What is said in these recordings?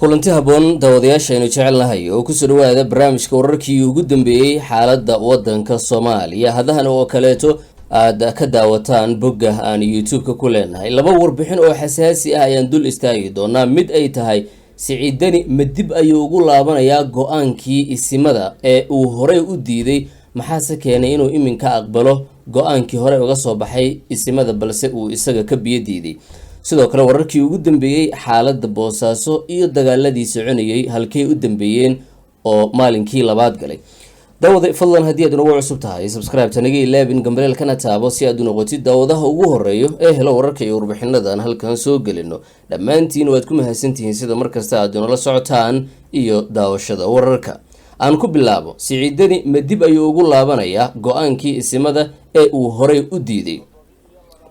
kulanti haboon daawadayaasha aynu jecelnahay oo ku soo dhawaada barnaamijka wararkii ugu dambeeyay xaaladda wadanka Soomaaliya hadahan oo kaleeto aad ka daawataan bogga aan YouTube-ka ku leenahay laba warbixin oo xasaasi ah ayaan dul istaagi doonaa mid ay tahay Siciid Dani madib ayuu ugu laabanayaa go'aankii isimada ee uu hore u diiday maxaa keenay inuu iminka aqbalo go'aankii hore uga soo baxay isimada balse uu isaga ka biyo diiday sidoo kale wararkii ugu dambeeyay xaaladda Boosaaso iyo dagaaladii soconayay halkay u dambeeyeen oo maalinkii labaad galay daawada fadlan hadii aad ugu cusub tahay subscribe tanaga ilaabin gambalelkana taabo si aad u noqotid daawadaha ugu horeeyo ee helo wararka iyo warbixinadan halkan soo galino dhammaantiin waad ku mahadsantihiin sida markasta aad nala socotaan iyo daawashada wararka aan ku bilaabo Siciid Dani madib ayuu ugu laabanayaa go'aankii isimada ee uu hore u diiday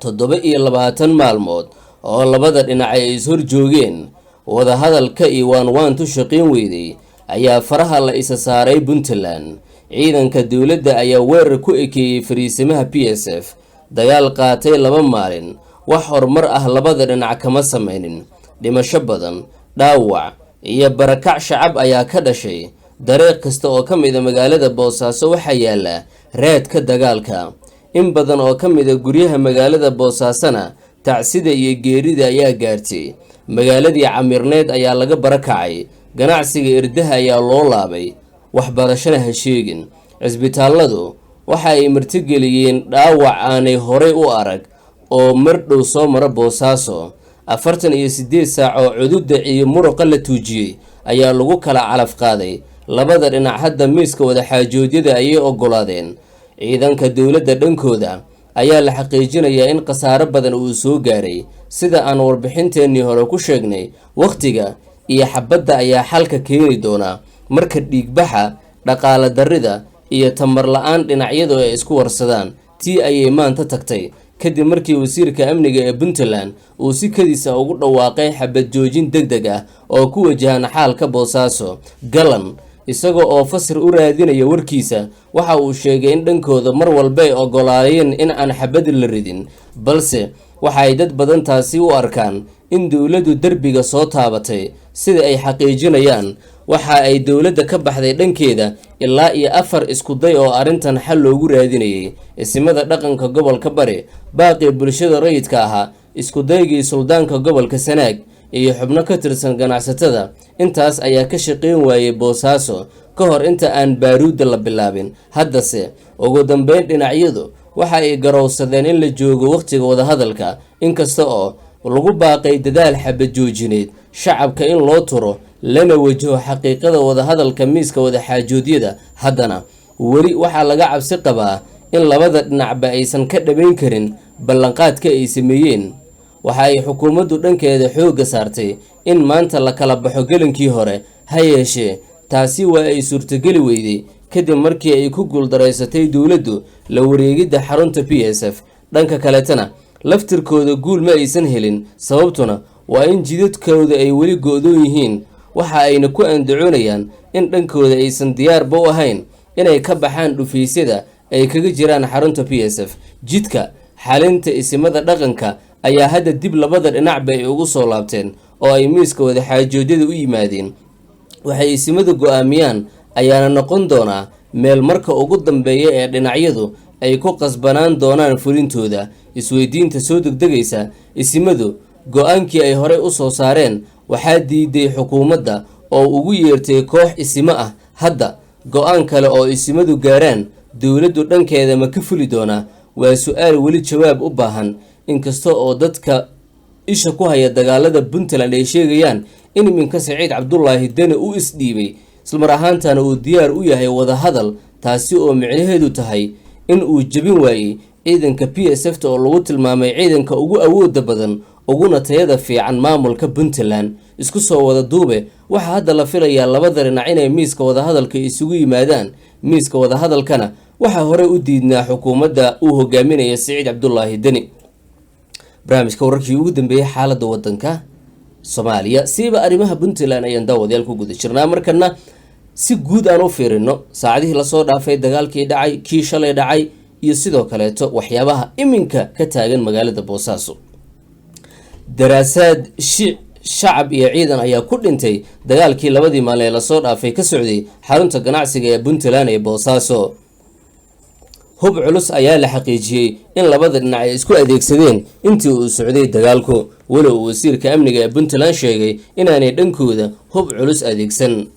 27 maalmood oo labada dhinac ay is hor joogeen wada hadalka iyo waantu shaqeyn weeday ayaa faraha la isa saaray Puntland ciidanka dawladda ayaa weerar ku ekeeyay fariisimaha PSF dagaal qaatay 2 maalin wax horumar ah labada dhinac kama sameeynin dhimasho badan dhaawac iyo barakac shacab ayaa ka dhashay dariiq kasta oo kamid ah magaalada Boosaaso waxa yaala raadka dagaalka in badan oo kamid ah guryaha magaalada Boosaasana tacsida iyo geerida ayaa gaartay magaaladii camirneed ayaa laga barakacay ganacsiga irdaha ayaa loo laabay waxbarashada ha sheegin cisbitaaladu waxa ay martigeliyeen dhaawac aanay hore u arag oo mardhow soo mara Boosaaso 48 saac oo cududda iyo muruqa la tuujiyay ayaa lagu kala calaf qaaday labada dhinac hadda miiska wada xaajoodyada ayay ogolaadeen ciidanka dawladda dhankooda ayaa la xaqiijinayaa in qasaaro badan uu soo gaaray sida aan warbixinteennii hore ku sheegnay waqtiga iyo xabadda ayaa xalka keeni doona marka dhiigbaxa dhaqaale darrida iyo tamar la'aan dhinacyadu ay isku warsadaan tii ayay maanta tagtay kadib markii wasiirka amniga ee Puntland uu si kadisa ugu dhawaaqay xabad joojin degdeg ah oo ku wajahan xaalka Boosaaso galan isagoo oo fasir u raadinaya warkiisa waxa uu sheegay in dhankooda mar walba ay ogolaayeen in aan xabad la ridin balse waxa ay dad badan taasi u arkaan in dawladdu darbiga soo taabatay sida ay xaqiijinayaan waxa ay dawladda ka baxday dhankeeda ilaa iyo 4 isku day oo arintan xal loogu raadinayay isimada dhaqanka gobolka Bari baaqi bulshada rayidka aha isku daygii suldaanka gobolka Sanaag iyo xubno ka tirsan ganacsatada intaas ayaa ka shaqeyn waayay Boosaaso ka hor inta aan baaruud la bilaabin haddase ugu dambeyn dhinacyadu waxa ay garowsadeen in la joogo waqtiga wada hadalka inkasta oo lagu baaqay dadaal xabad joojineed shacabka in loo turo lana wajaho xaqiiqada wada hadalka miiska wada xaajoodyada haddana wali waxa laga cabsi qabaa in labada dhinacba aysan ka dhameyn karin ballanqaadka ay sameeyeen waxa ay xukuumaddu dhankeeda xoog saartay in maanta la kala baxo galankii hore ha yeeshee taasi waa ay suurtageli weyday kadib markii ay ku guuldareysatay dawladdu la wareegidda xarunta PSF dhanka kaletana laftirkooda guul ma aysan helin sababtuna waa in jidadkooda ay weli go'doon yihiin waxa ayna ku andacoonayaan in dhankooda aysan diyaarba u ahayn inay ka baxaan dhufaysyada ay kaga jiraan xarunta PSF jidka xalinta isimada dhaqanka ayaa hadda dib labada dhinacba ay ugu soo laabteen oo ay miiska wada xaajoodyada u yimaadeen waxay isimada go'aamiyaan ayaana noqon doona meel marka ugu dambeeya ee dhinacyadu ay ku qasbanaan doonaan fulintooda isweydiinta soo degdegaysa isimadu go'aankii ay hore u soo saareen waxaa diiday xukuumadda oo ugu yeertay koox isimo ah hadda go'aan kale oo isimadu gaaraan dawladdu dhankeeda ma ka fuli doona waa su'aal weli jawaab u baahan inkasta oo dadka isha ku haya dagaalada Puntland ay sheegayaan in iminka Siciid Cabdullaahi Dani uu isdhiibay isla mar ahaantaana uu diyaar u yahay wada hadal taasi oo micnaheedu tahay in uu jabin waayay ciidanka PSF oo lagu tilmaamay ciidanka ugu awoodda badan uguna tayada fiican maamulka Puntland isku soo wada duube waxa hadda la filayaa labada dhinac inay miiska wada hadalka isugu yimaadaan miiska wada hadalkana waxa hore u diidnaa xukuumadda uu hogaaminayo Siciid Cabdullaahi Dani barnaamijka wararkii ugu dambeeyay xaaladda wadanka Soomaaliya siiba arrimaha Puntland ayaan daawadayaal ku guda jirnaa markana si guud aan u fiirino saacadihii la soo dhaafay dagaalkii dhacay kii shalay dhacay iyo sidoo kaleeto waxyaabaha iminka ka taagan magaalada Boosaaso daraasaad shacab iyo ciidan ayaa ku dhintay dagaalkii labadii maalin ee lasoo dhaafay ka socday xarunta ganacsiga ee Puntland ee Boosaaso. hub culus ayaa la xaqiijiyey in labada dhinac ay isku adeegsadeen intii uu socday dagaalku, walow wasiirka amniga ee Puntland sheegay inaanay dhankooda hub culus adeegsan.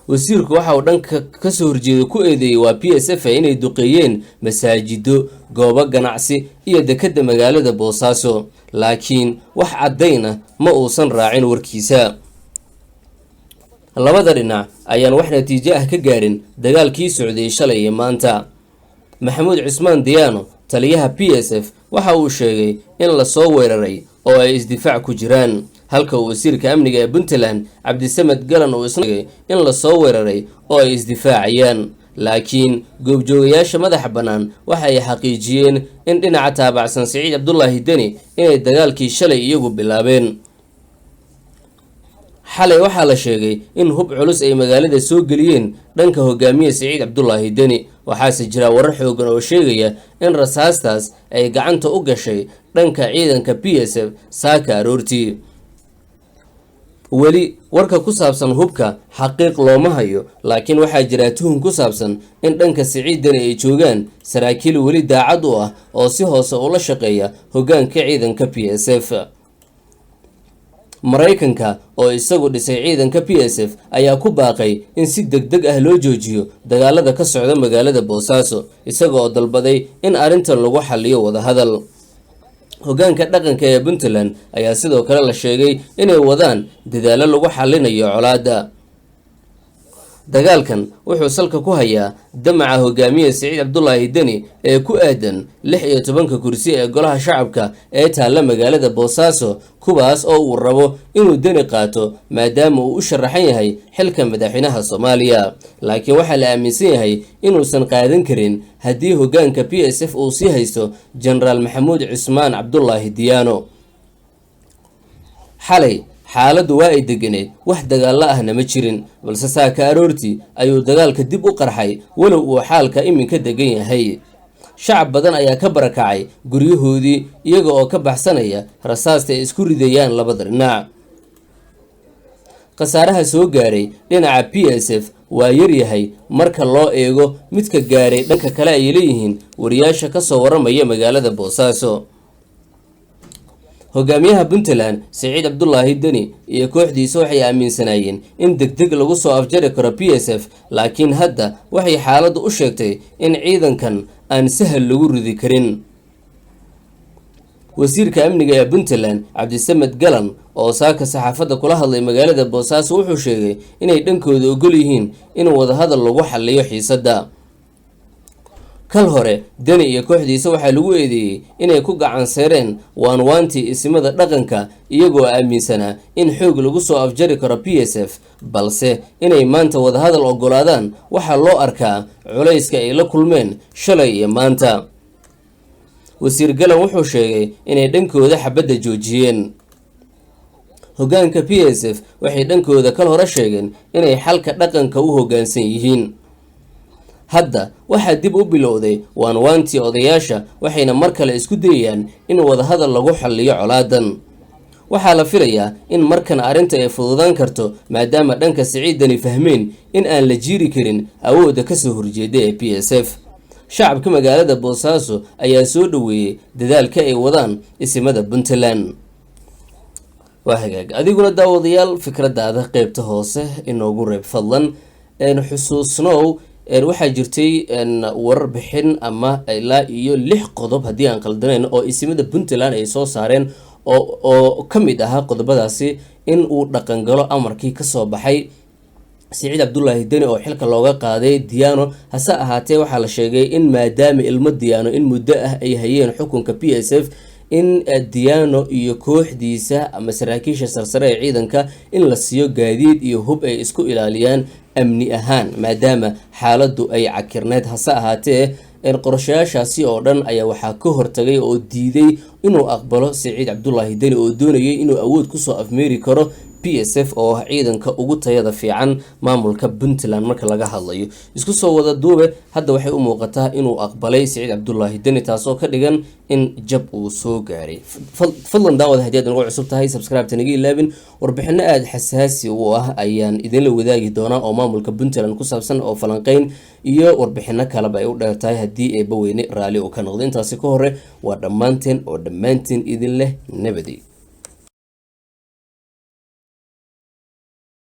wasiirku waxa uu dhanka ka soo horjeeda ku eedeeyay waa PSF inay duqeeyeen masaajido, goobo ganacsi iyo dekedda magaalada Boosaaso, laakiin wax caddayn ma uusan raacin warkiisa. labada dhinac ayaan wax natiijo ah ka gaarin dagaalkii socday shalay iyo maanta. maxamuud cismaan diyaano, taliyaha PSF, waxa uu sheegay in la soo weeraray oo ay isdifaac ku jiraan, halka wasiirka amniga ee Puntland Cabdisamed Galan uu isna sheegay in la soo weeraray oo ay isdifaacayaan, laakiin goobjoogayaasha madaxa bannaan waxa ay xaqiijiyeen in dhinaca taabacsan Siciid Cabdullaahi Deni inay dagaalkii shalay iyagu bilaabeen. xalay waxaa la sheegay in hub culus ay magaalada soo geliyeen dhanka hogaamiye Siciid Cabdullaahi Deni, waxaase jira warar xoogan oo sheegaya in rasaastaas ay gacanta u gashay dhanka ciidanka PSF saaka aroortii. weli warka ku saabsan hubka xaqiiq looma hayo, laakiin waxaa jira tuhun ku saabsan in dhanka Siciid Deni ay joogaan saraakiil weli daacad u ah oo si hoose ula shaqeeya hoggaanka ciidanka PSF. Mareykanka oo isagu dhisay ciidanka PSF ayaa ku baaqay in si degdeg ah loo joojiyo dagaalada ka socda magaalada Boosaaso, isaga oo dalbaday in arrintan lagu xalliyo wadahadal. hoggaanka dhaqanka ee Puntland ayaa sidoo kale la sheegay inay wadaan dadaalo lagu xallinayo colaadda. dagaalkan wuxuu salka ku hayaa damaca hogaamiye Siciid Cabdullaahi Deni ee ku aadan 16 kursi ee golaha shacabka ee taalla magaalada Boosaaso, kuwaas oo uu rabo inuu Deni qaato maadaama uu u sharaxan yahay xilka madaxweynaha Soomaaliya, laakiin waxaa la aaminsan yahay inuusan qaadan karin haddii hoggaanka PSF uu sii haysto Generaal Maxamuud Cismaan Cabdullaahi Diyaano. xalay xaaladdu waa ay deganeed, wax dagaalla ahna ma jirin, balse saaka aroortii ayuu dagaalka dib u qarxay, walow uu xaalka iminka degan yahay. shacab badan ayaa ka barakacay guryahoodii iyaga oo ka baxsanaya rasaasta ay isku ridayaan labada dhinac. khasaaraha soo gaaray dhinaca PSF waa yaryahay marka loo eego midka gaaray dhanka kale ay leeyihiin wariyaasha ka soo waramaya magaalada Boosaaso. hogaamiyaha Puntland Siciid Cabdullaahi Deni iyo kooxdiisa waxay aaminsanaayeen in degdeg lagu soo afjari karo PSF, laakiin hadda waxay xaaladdu u sheegtay in ciidankan aan sahal lagu ridi karin. wasiirka amniga ee Puntland Cabdisamed Galan oo saaka saxaafadda kula hadlay magaalada Boosaaso wuxuu sheegay inay dhankooda ogol yihiin in wadahadal lagu xalliyo xiisadda. kal hore Deni iyo kooxdiisa waxaa lagu eedeeyey inay ku gacan seereen waanwaantii isimada dhaqanka iyagoo aaminsanaa in xoog lagu soo afjari karo PSF, balse inay maanta wadahadal ogolaadaan waxaa loo arkaa culayska ay la kulmeen shalay iyo maanta. wasiir Galan wuxuu sheegay inay dhankooda xabadda joojiyeen. hoggaanka PSF waxay dhankooda kal hore sheegeen inay xalka dhaqanka u hoggaansan yihiin. hadda waxaa dib u bilowday waanwaantii odayaasha, waxayna mar kale isku dayayaan in wadahadal lagu xalliyo colaadan. waxaa la filayaa in markan arrinta ay fududaan karto maadaama dhanka Siciid Deni fahmeen in aan la jiiri karin awoodda ka soo horjeeda ee PSF. shacabka magaalada Boosaaso ayaa soo dhaweeyay dadaalka ay wadaan isimada Puntland. waa hagaag, adiguna daawadayaal fikradaada qaybta hoose inoogu reeb fadlan. xusuusnow waxaa jirtay warar bixin ama ilaa iyo 6 qodob haddii aan qaldanayn oo isimada Puntland ay soo saareen oo ka mid ahaa qodobadaasi in uu dhaqangalo amarkii ka soo baxay Siciid Cabdullaahi Deni oo xilka looga qaaday Diyaano. hase ahaatee waxaa la sheegay in maadaama ilmo Diyaano in muddo ah ay hayeen xukunka PSF, in Diyaano iyo kooxdiisa ama saraakiisha sarsare ee ciidanka in la siiyo gaadiid iyo hub ay isku ilaaliyaan amni ahaan maadaama xaaladdu ay cakirneed. hase ahaatee qorshayaashaasi oo dhan ayaa waxaa ka hortagay oo diiday inuu aqbalo Siciid Cabdullaahi Deni oo doonayay inuu awood ku soo afmeeri karo PSF oo ah ciidanka ugu tayada fiican maamulka Puntland marka laga hadlayo. Isku soo wada duube hadda waxay u muuqataa inuu aqbalay Siciid Cabdullaahi Deni taasoo ka dhigan in jab uu soo gaaray. fadlan daawada haddii aad nagu cusub tahay subscribe taniga ilaabin warbixino aad xasaasi u ah ayaan idinla wadaagi doonaa oo maamulka Puntland ku saabsan oo falanqeyn iyo warbixino kaleba ay u dheertahay haddii eebba weyne raali uu ka noqdo. intaasi ka hore waa dhammaanteen idin leh nabadi.